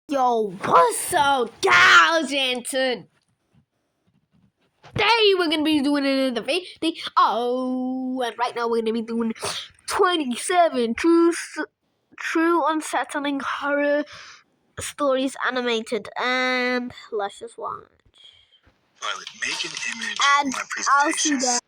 Yo, what's up, guys? And today we're gonna be doing another thing. Oh, and right now we're gonna be doing 27 true unsettling horror stories animated, and let's just watch. Violet, make an image And for my I'll see presentation.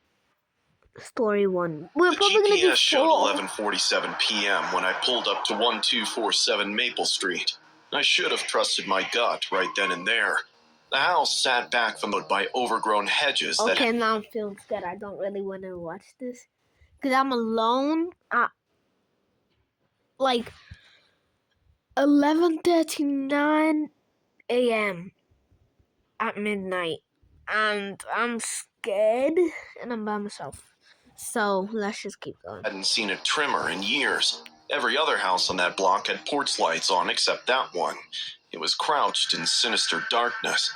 that. Story 1. We're The probably gonna do GPS showed 4. 11:47 p.m. when I pulled up to 1247 Maple Street. I should have trusted my gut right then and there. The house sat back from it by overgrown hedges Okay, now I'm feeling scared. I don't really want to watch this because I'm alone at like 11:39 a.m. at midnight, and I'm scared, and I'm by myself. So let's just keep going. hadn't seen a trimmer in years. Every other house on that block had porch lights on except that one. It was crouched in sinister darkness.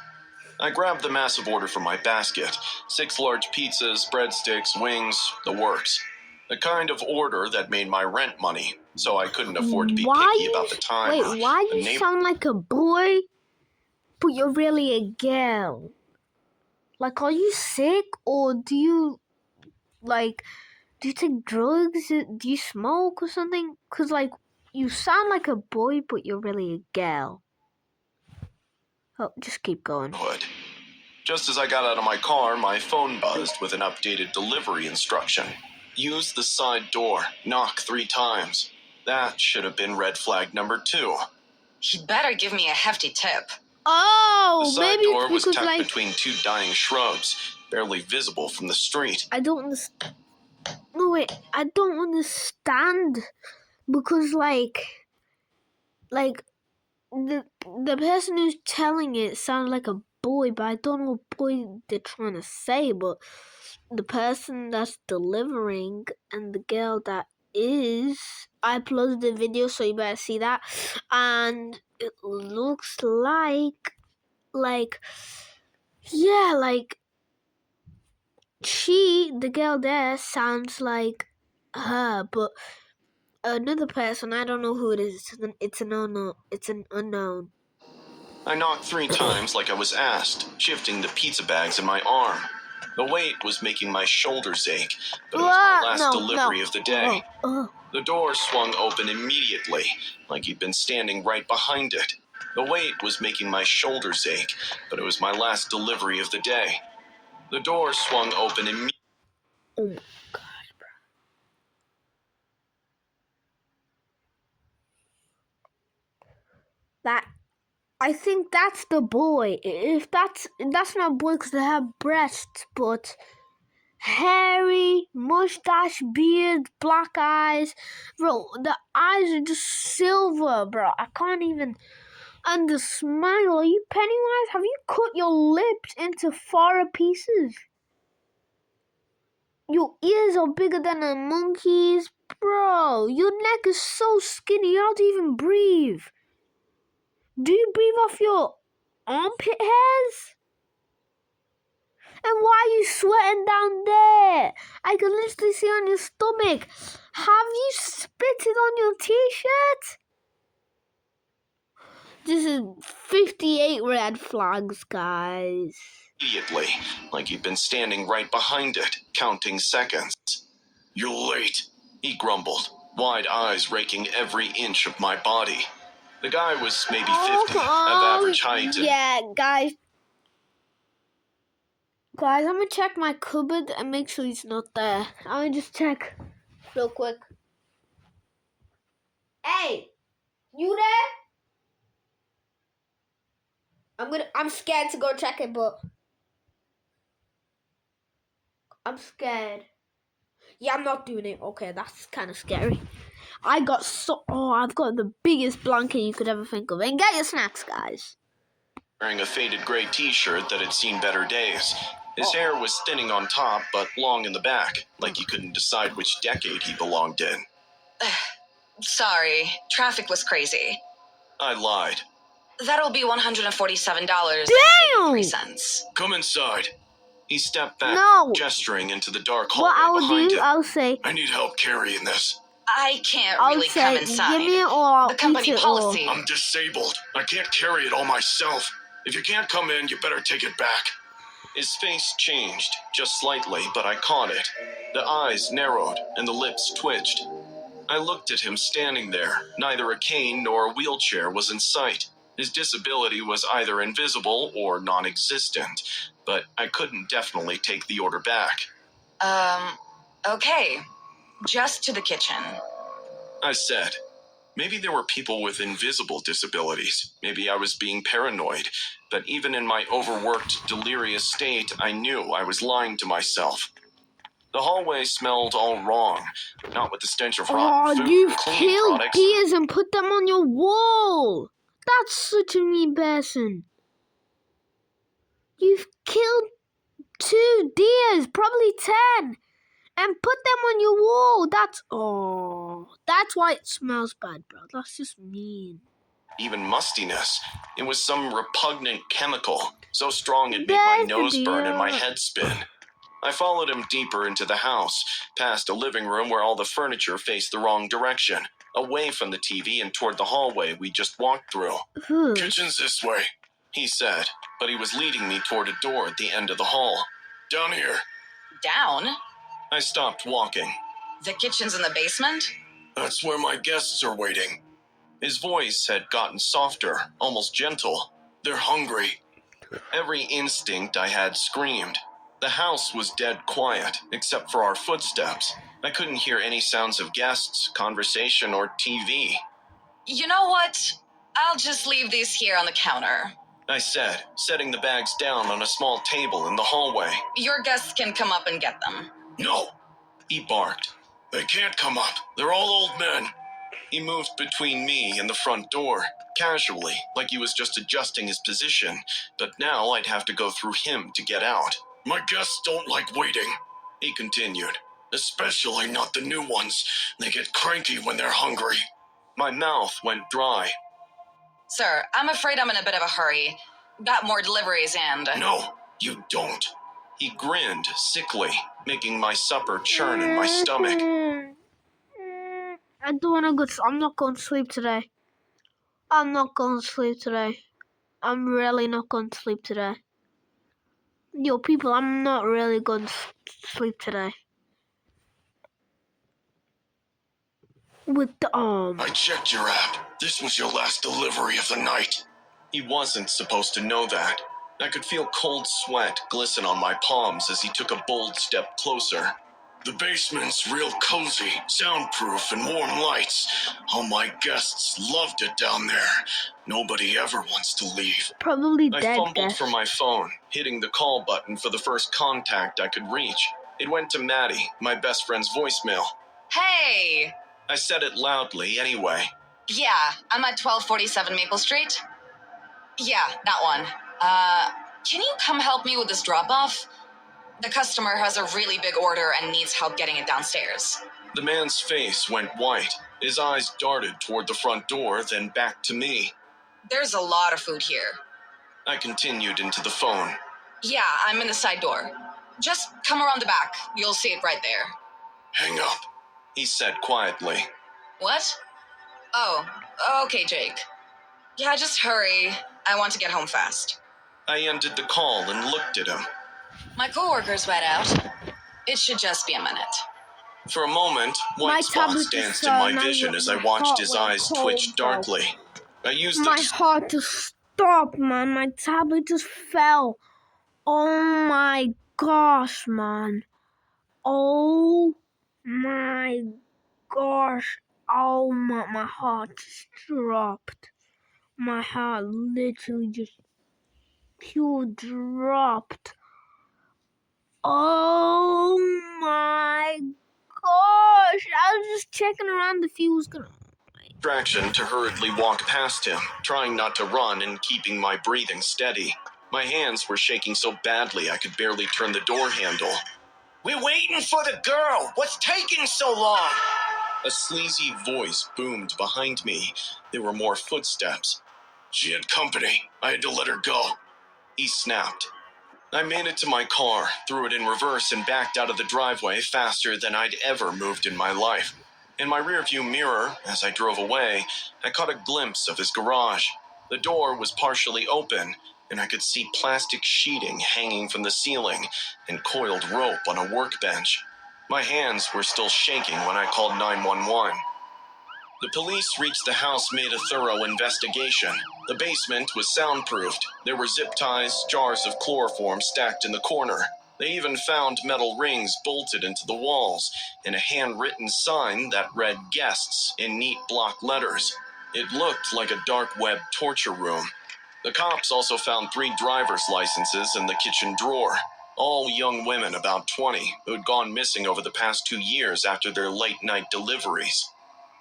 I grabbed the massive order from my basket. 6 large pizzas, breadsticks, wings, the works. The kind of order that made my rent money, so I couldn't afford to be picky about the time. Wait, why do you sound like a boy, but you're really a girl? Like, are you sick, or do you take drugs? Do you smoke or something? Cause like, you sound like a boy, but you're really a girl. Oh, just keep going. Just as I got out of my car, my phone buzzed with an updated delivery instruction. Use the side door. Knock 3 times. That should have been red flag number 2. He better give me a hefty tip. Oh, The side maybe door it's was because tucked between 2 dying shrubs, barely visible from the street. I don't understand. No, wait, I don't understand because the person who's telling it sounds like a boy, but I don't know what boy they're trying to say. But the person that's delivering and the girl that is, I uploaded the video, so you better see that. And it looks like the girl there sounds like her, but another person, I don't know who it is. It's an unknown. I knocked 3 times like I was asked, shifting the pizza bags in my arm. The weight was making my shoulders ache, but it was my last delivery of the day. The door swung open immediately, like he'd been standing right behind it. The weight was making my shoulders ache, but it was my last delivery of the day. The door swung open immediately. Oh my god, bro. I think that's the boy. If that's not boy because they have breasts, but hairy, mustache, beard, black eyes. Bro, the eyes are just silver, bro. I can't even. And the smile, are you Pennywise? Have you cut your lips into 4 pieces? Your ears are bigger than a monkey's. Bro, your neck is so skinny, how do you even breathe? Do you breathe off your armpit hairs? And why are you sweating down there? I can literally see on your stomach. Have you spitted on your t-shirt? This is 58 red flags, guys. Immediately, like he'd been standing right behind it, counting seconds. You're late, he grumbled, wide eyes raking every inch of my body. The guy was maybe 50, of average height. Yeah, guys. Guys, I'm gonna check my cupboard and make sure he's not there. I'm gonna just check real quick. Hey, you there? I'm scared to go check it, but I'm scared. Yeah, I'm not doing it. Okay, that's kind of scary. I've got the biggest blanket you could ever think of. And get your snacks, guys. Wearing a faded gray t-shirt that had seen better days. His hair was thinning on top, but long in the back, like he couldn't decide which decade he belonged in. Sorry, traffic was crazy. I lied. That'll be $147. Damn! Come inside. He stepped back, No. gesturing into the dark What hallway behind him. I'll say, I need help carrying this. I can't I'll really say, come inside. give me it or I'll The company eat it all. policy. I'm disabled. I can't carry it all myself. If you can't come in, you better take it back. His face changed, just slightly, but I caught it. The eyes narrowed and the lips twitched. I looked at him standing there. Neither a cane nor a wheelchair was in sight. His disability was either invisible or non-existent, but I couldn't definitely take the order back. Okay. Just to the kitchen. I said, maybe there were people with invisible disabilities. Maybe I was being paranoid. But even in my overworked, delirious state, I knew I was lying to myself. The hallway smelled all wrong, not with the stench of rotten food You've and cleaning killed products. deers and put them on your wall. That's such a mean person. You've killed 2 deers, probably 10, and put them on your wall. That's why it smells bad, bro. That's just mean. Even mustiness. It was some repugnant chemical, so strong it made my nose burn and my head spin. I followed him deeper into the house, past a living room where all the furniture faced the wrong direction, away from the TV and toward the hallway we just walked through. Kitchen's this way, he said, but he was leading me toward a door at the end of the hall. Down here. Down? I stopped walking. The kitchen's in the basement? That's where my guests are waiting. His voice had gotten softer, almost gentle. They're hungry. Every instinct I had screamed. The house was dead quiet, except for our footsteps. I couldn't hear any sounds of guests, conversation, or TV. You know what? I'll just leave these here on the counter. I said, setting the bags down on a small table in the hallway. Your guests can come up and get them. No, he barked. They can't come up. They're all old men. He moved between me and the front door, casually, like he was just adjusting his position, but now I'd have to go through him to get out. My guests don't like waiting, he continued. Especially not the new ones. They get cranky when they're hungry. My mouth went dry. Sir, I'm afraid I'm in a bit of a hurry. Got more deliveries and... No, you don't. He grinned sickly, making my supper churn in my stomach. I don't want to go. I'm not going to sleep today. I'm not going to sleep today. I'm really not going to sleep today. Yo, people, I'm not really going to sleep today. With the I checked your app. This was your last delivery of the night. He wasn't supposed to know that. I could feel cold sweat glisten on my palms as he took a bold step closer. The basement's real cozy, soundproof, and warm lights. All my guests loved it down there. Nobody ever wants to leave. Probably I dead fumbled guess. for my phone, hitting the call button for the first contact I could reach. It went to Maddie, my best friend's voicemail. Hey! I said it loudly anyway. Yeah, I'm at 1247 Maple Street. Yeah, that one. Can you come help me with this drop-off? The customer has a really big order and needs help getting it downstairs. The man's face went white. His eyes darted toward the front door, then back to me. There's a lot of food here. I continued into the phone. Yeah, I'm in the side door. Just come around the back. You'll see it right there. Hang up, he said quietly. What? Oh, okay, Jake. Yeah, just hurry. I want to get home fast. I ended the call and looked at him. My coworker's wet out. It should just be a minute. For a moment, My white spots tablet is danced so in my now vision your- as I my watched heart his went eyes cold, twitch bro. darkly. I used My it. heart just stopped, man. My tablet just fell. Oh my gosh, man. Oh my gosh. Oh my heart just dropped. My heart literally just pure dropped. Oh my gosh. I was just checking around if he was gonna. Distraction to hurriedly walk past him, trying not to run and keeping my breathing steady. My hands were shaking so badly I could barely turn the door handle. We're waiting for the girl! What's taking so long? A sleazy voice boomed behind me. There were more footsteps. She had company. I had to let her go. He snapped. I made it to my car, threw it in reverse, and backed out of the driveway faster than I'd ever moved in my life. In my rearview mirror, as I drove away, I caught a glimpse of his garage. The door was partially open, and I could see plastic sheeting hanging from the ceiling and coiled rope on a workbench. My hands were still shaking when I called 911. The police reached the house, made a thorough investigation. The basement was soundproofed. There were zip ties, jars of chloroform stacked in the corner. They even found metal rings bolted into the walls and a handwritten sign that read "Guests" in neat block letters. It looked like a dark web torture room. The cops also found 3 driver's licenses in the kitchen drawer, all young women about 20 who'd gone missing over the past 2 years after their late-night deliveries.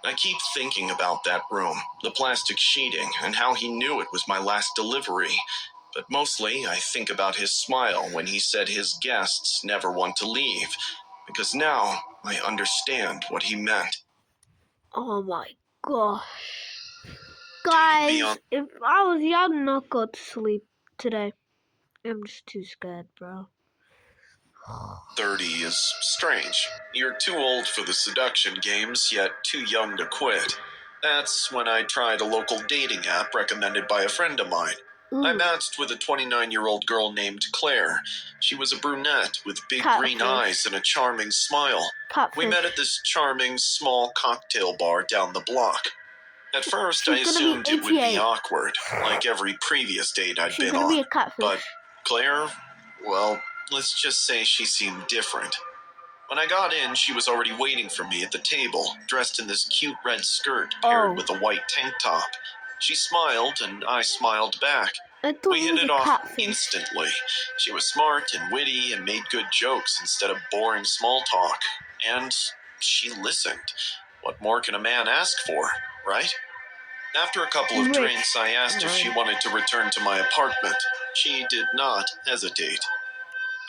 I keep thinking about that room, the plastic sheeting, and how he knew it was my last delivery. But mostly, I think about his smile when he said his guests never want to leave, because now I understand what he meant. Oh my gosh. Guys, if I was you, I'd not go to sleep today. I'm just too scared, bro. 30 is strange. You're too old for the seduction games, yet too young to quit. That's when I tried a local dating app recommended by a friend of mine. I matched with a 29-year-old girl named Claire. She was a brunette with big green eyes and a charming smile. We met at this charming, small cocktail bar down the block. At first, I assumed it would be awkward, like every previous date I'd been on. But Claire, well, let's just say she seemed different. When I got in, she was already waiting for me at the table, dressed in this cute red skirt paired with a white tank top. She smiled, and I smiled back. We hit it off instantly. She was smart and witty and made good jokes instead of boring small talk. And she listened. What more can a man ask for, right? After a couple of drinks, I asked if she wanted to return to my apartment. She did not hesitate.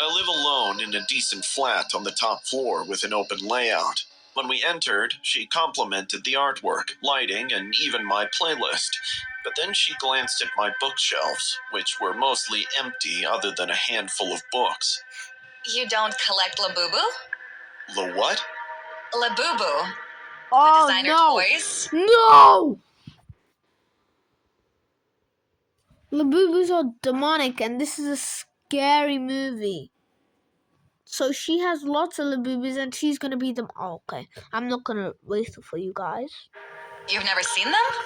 I live alone in a decent flat on the top floor with an open layout. When we entered, she complimented the artwork, lighting, and even my playlist. But then she glanced at my bookshelves, which were mostly empty other than a handful of books. You don't collect Labubu? The what? Labubu. Oh, the designer no. toys? No! Labubus are demonic, and this is a scary movie. So she has lots of Labubus, and she's gonna be them. Oh, okay. I'm not gonna waste it for you guys. You've never seen them?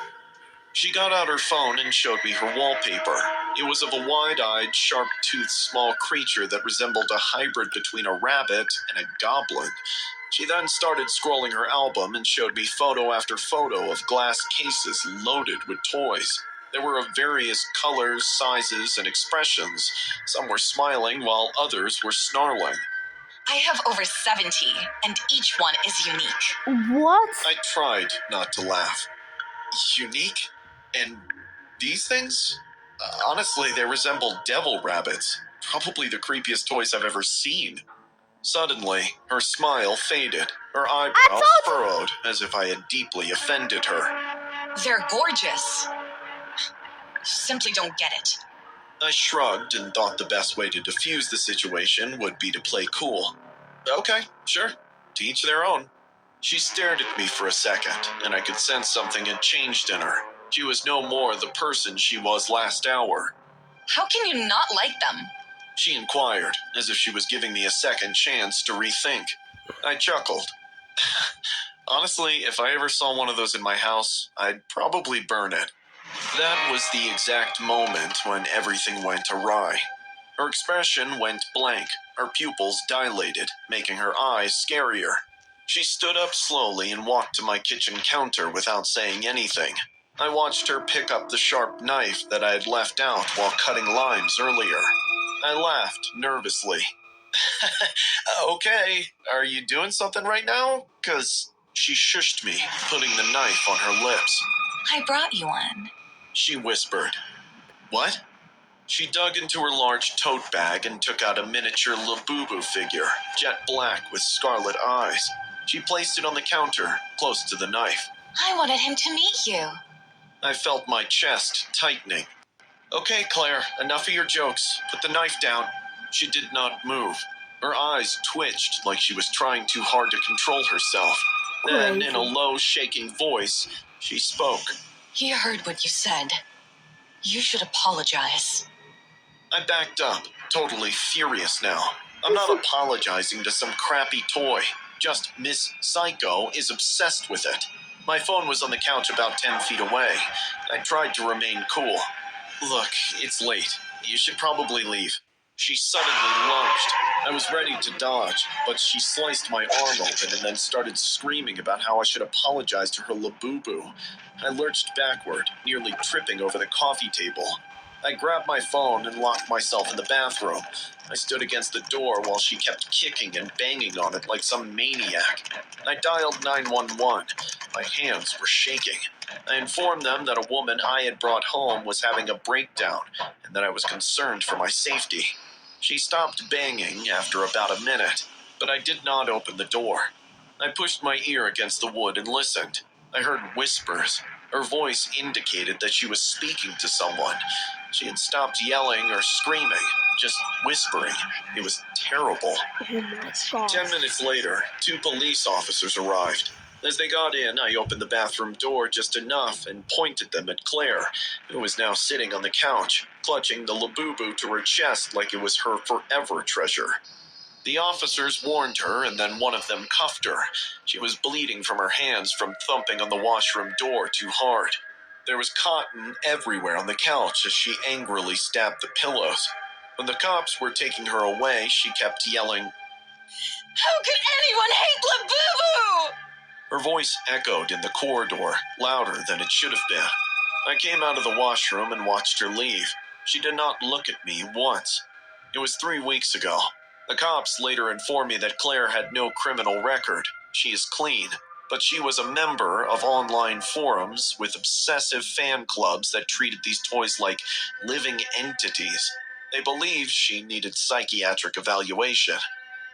She got out her phone and showed me her wallpaper. It was of a wide-eyed, sharp-toothed small creature that resembled a hybrid between a rabbit and a goblin. She then started scrolling her album and showed me photo after photo of glass cases loaded with toys. There were of various colors, sizes, and expressions. Some were smiling while others were snarling. I have over 70, and each one is unique. What? I tried not to laugh. Unique? And these things? Honestly, they resemble devil rabbits. Probably the creepiest toys I've ever seen. Suddenly, her smile faded. Her eyebrows furrowed, as if I had deeply offended her. They're gorgeous. Simply don't get it. I shrugged and thought the best way to defuse the situation would be to play cool. Okay, sure. To each their own. She stared at me for a second, and I could sense something had changed in her. She was no more the person she was last hour. How can you not like them? She inquired, as if she was giving me a second chance to rethink. I chuckled. Honestly, if I ever saw one of those in my house, I'd probably burn it. That was the exact moment when everything went awry. Her expression went blank, her pupils dilated, making her eyes scarier. She stood up slowly and walked to my kitchen counter without saying anything. I watched her pick up the sharp knife that I had left out while cutting limes earlier. I laughed nervously. Okay, are you doing something right now? 'Cause she shushed me, putting the knife on her lips. I brought you one. She whispered. What? She dug into her large tote bag and took out a miniature Labubu figure, jet black with scarlet eyes. She placed it on the counter, close to the knife. I wanted him to meet you. I felt my chest tightening. Okay, Claire, enough of your jokes. Put the knife down. She did not move. Her eyes twitched like she was trying too hard to control herself. Then, in a low, shaking voice, she spoke. He heard what you said. You should apologize. I backed up, totally furious now. I'm not apologizing to some crappy toy. Just Miss Psycho is obsessed with it. My phone was on the couch about 10 feet away. I tried to remain cool. Look, it's late. You should probably leave. She suddenly lunged. I was ready to dodge, but she sliced my arm open and then started screaming about how I should apologize to her Labubu. I lurched backward, nearly tripping over the coffee table. I grabbed my phone and locked myself in the bathroom. I stood against the door while she kept kicking and banging on it like some maniac. I dialed 911. My hands were shaking. I informed them that a woman I had brought home was having a breakdown and that I was concerned for my safety. She stopped banging after about a minute, but I did not open the door. I pushed my ear against the wood and listened. I heard whispers. Her voice indicated that she was speaking to someone. She had stopped yelling or screaming, just whispering. It was terrible. Oh my God. 10 minutes later, 2 police officers arrived. As they got in, I opened the bathroom door just enough and pointed them at Claire, who was now sitting on the couch, clutching the Labubu to her chest like it was her forever treasure. The officers warned her, and then one of them cuffed her. She was bleeding from her hands from thumping on the washroom door too hard. There was cotton everywhere on the couch as she angrily stabbed the pillows. When the cops were taking her away, she kept yelling, How could anyone hate Labubu? Her voice echoed in the corridor, louder than it should have been. I came out of the washroom and watched her leave. She did not look at me once. It was 3 weeks ago. The cops later informed me that Claire had no criminal record. She is clean, but she was a member of online forums with obsessive fan clubs that treated these toys like living entities. They believed she needed psychiatric evaluation.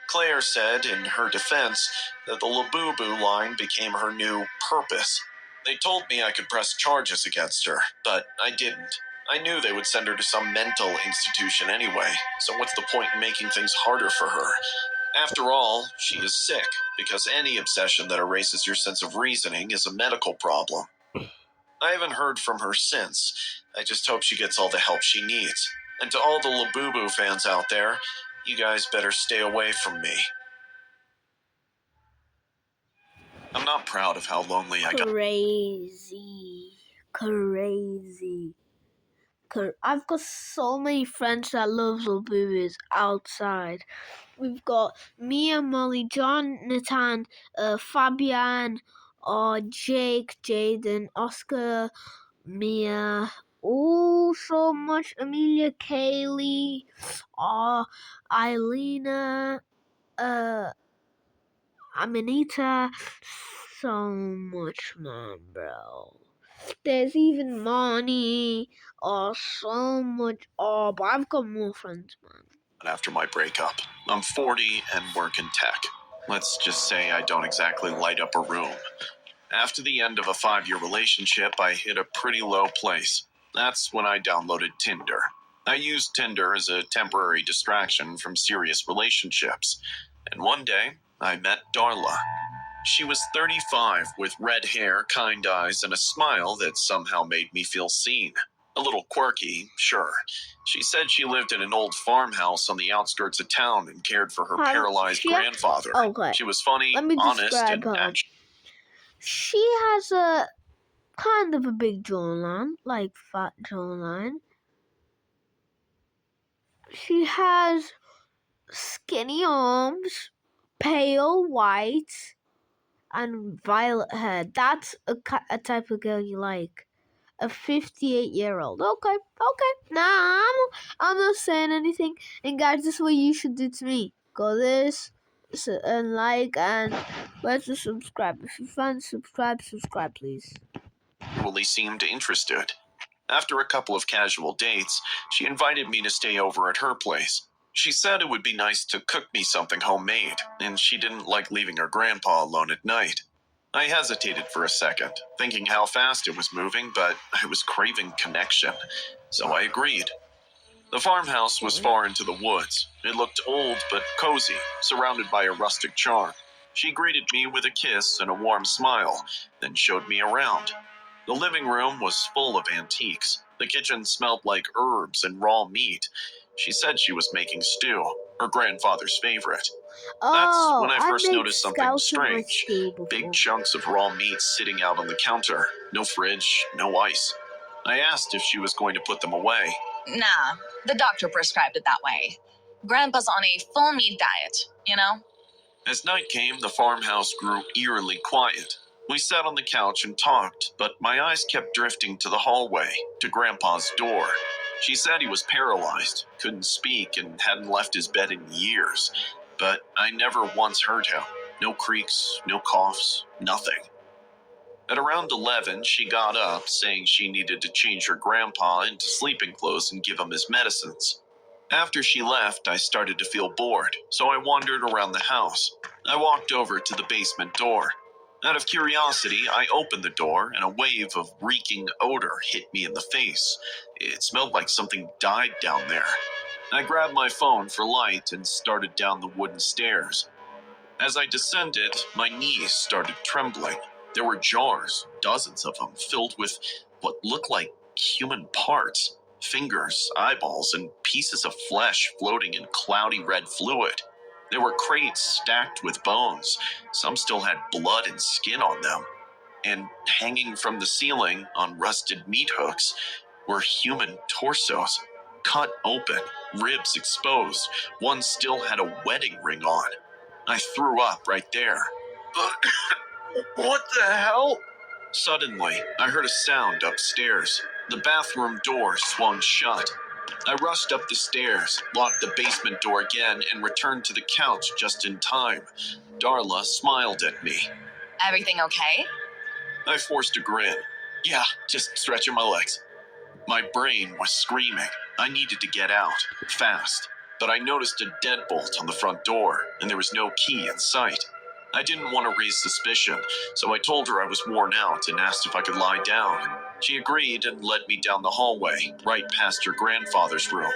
Claire said, in her defense, that the Labubu line became her new purpose. They told me I could press charges against her, but I didn't. I knew they would send her to some mental institution anyway, so what's the point in making things harder for her? After all, she is sick, because any obsession that erases your sense of reasoning is a medical problem. I haven't heard from her since. I just hope she gets all the help she needs. And to all the Labubu fans out there, you guys better stay away from me. I'm not proud of how lonely I got. Crazy. I've got so many friends that love Labubus outside. We've got Mia, Molly, Jonathan, Fabian, Jake, Jaden, Oscar, Mia. Oh, so much. Amelia, Kaylee, Eilena, Amanita. So much, man, bro. There's even money. Oh, so much. Oh, but I've got more friends, man. After my breakup, I'm 40 and work in tech. Let's just say I don't exactly light up a room. After the end of a 5-year relationship, I hit a pretty low place. That's when I downloaded Tinder. I used Tinder as a temporary distraction from serious relationships. And one day, I met Darla. She was 35 with red hair, kind eyes, and a smile that somehow made me feel seen. A little quirky, sure. She said she lived in an old farmhouse on the outskirts of town and cared for her paralyzed grandfather. Okay. She was funny, Let me honest, describe and her. She has a kind of a big jawline, like fat jawline. She has skinny arms, pale white, and violet hair. That's a type of girl you like. A 58-year-old. Okay. Nah, I'm not saying anything. And guys, this is what you should do to me. Go this and like and where's the subscribe? If you find subscribe, please. Really seemed interested. After a couple of casual dates, she invited me to stay over at her place. She said it would be nice to cook me something homemade, and she didn't like leaving her grandpa alone at night. I hesitated for a second, thinking how fast it was moving, but I was craving connection, so I agreed. The farmhouse was far into the woods. It looked old but cozy, surrounded by a rustic charm. She greeted me with a kiss and a warm smile, then showed me around. The living room was full of antiques. The kitchen smelled like herbs and raw meat. She said she was making stew, her grandfather's favorite. That's when I first noticed something strange. Big chunks of raw meat sitting out on the counter. No fridge, no ice. I asked if she was going to put them away. Nah, the doctor prescribed it that way. Grandpa's on a full meat diet, you know? As night came, the farmhouse grew eerily quiet. We sat on the couch and talked, but my eyes kept drifting to the hallway, to Grandpa's door. She said he was paralyzed, couldn't speak, and hadn't left his bed in years. But I never once heard him. No creaks, no coughs, nothing. At around 11, she got up, saying she needed to change her grandpa into sleeping clothes and give him his medicines. After she left, I started to feel bored, so I wandered around the house. I walked over to the basement door. Out of curiosity, I opened the door, and a wave of reeking odor hit me in the face. It smelled like something died down there. I grabbed my phone for light and started down the wooden stairs. As I descended, my knees started trembling. There were jars, dozens of them, filled with what looked like human parts. Fingers, eyeballs, and pieces of flesh floating in cloudy red fluid. There were crates stacked with bones. Some still had blood and skin on them. And hanging from the ceiling on rusted meat hooks were human torsos, cut open, ribs exposed. One still had a wedding ring on. I threw up right there. What the hell? Suddenly, I heard a sound upstairs. The bathroom door swung shut. I rushed up the stairs, locked the basement door again, and returned to the couch just in time. Darla smiled at me. Everything okay? I forced a grin. Yeah, just stretching my legs. My brain was screaming. I needed to get out, fast. But I noticed a deadbolt on the front door, and there was no key in sight. I didn't want to raise suspicion, so I told her I was worn out and asked if I could lie down. She agreed and led me down the hallway, right past her grandfather's room.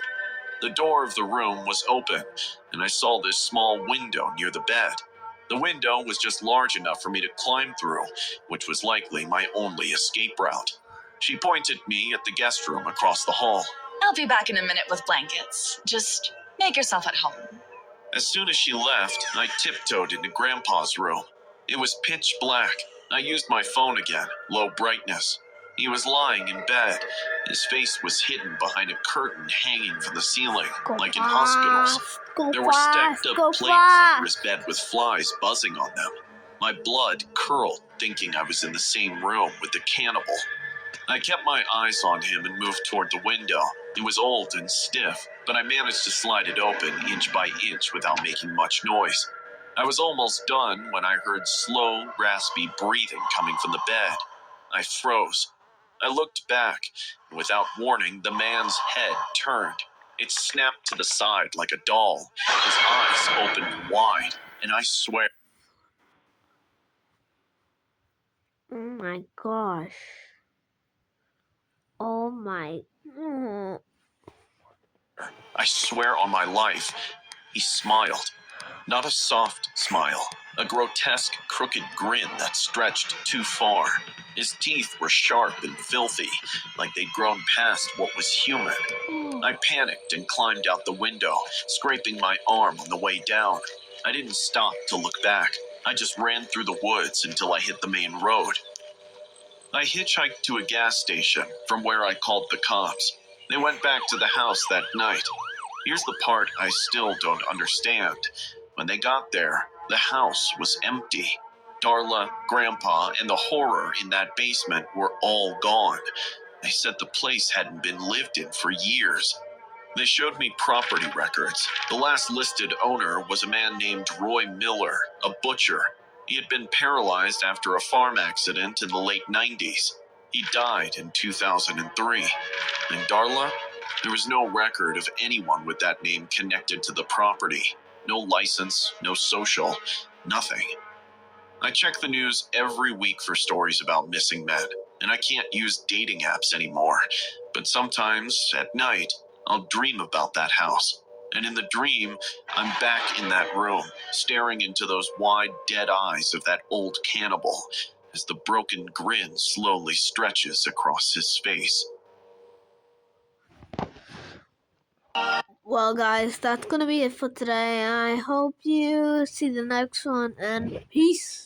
The door of the room was open, and I saw this small window near the bed. The window was just large enough for me to climb through, which was likely my only escape route. She pointed me at the guest room across the hall. I'll be back in a minute with blankets. Just make yourself at home. As soon as she left, I tiptoed into Grandpa's room. It was pitch black. I used my phone again, low brightness. He was lying in bed. His face was hidden behind a curtain hanging from the ceiling, like in hospitals. There were stacked up plates under his bed with flies buzzing on them. My blood curled, thinking I was in the same room with the cannibal. I kept my eyes on him and moved toward the window. It was old and stiff, but I managed to slide it open inch by inch without making much noise. I was almost done when I heard slow, raspy breathing coming from the bed. I froze. I looked back, and without warning, the man's head turned. It snapped to the side like a doll. His eyes opened wide, and I swear... Oh my gosh. Oh my... I swear on my life, he smiled. Not a soft smile, a grotesque, crooked grin that stretched too far. His teeth were sharp and filthy, like they'd grown past what was human. I panicked and climbed out the window, scraping my arm on the way down. I didn't stop to look back. I just ran through the woods until I hit the main road. I hitchhiked to a gas station, from where I called the cops. They went back to the house that night. Here's the part I still don't understand. When they got there, the house was empty. Darla, Grandpa, and the horror in that basement were all gone. They said the place hadn't been lived in for years. They showed me property records. The last listed owner was a man named Roy Miller, a butcher. He had been paralyzed after a farm accident in the late 90s. He died in 2003. And Darla? There was no record of anyone with that name connected to the property. No license, no social, nothing. I check the news every week for stories about missing men, and I can't use dating apps anymore. But sometimes, at night, I'll dream about that house. And in the dream, I'm back in that room, staring into those wide, dead eyes of that old cannibal, as the broken grin slowly stretches across his face. Well, guys, that's gonna be it for today. I hope you see the next one, and peace.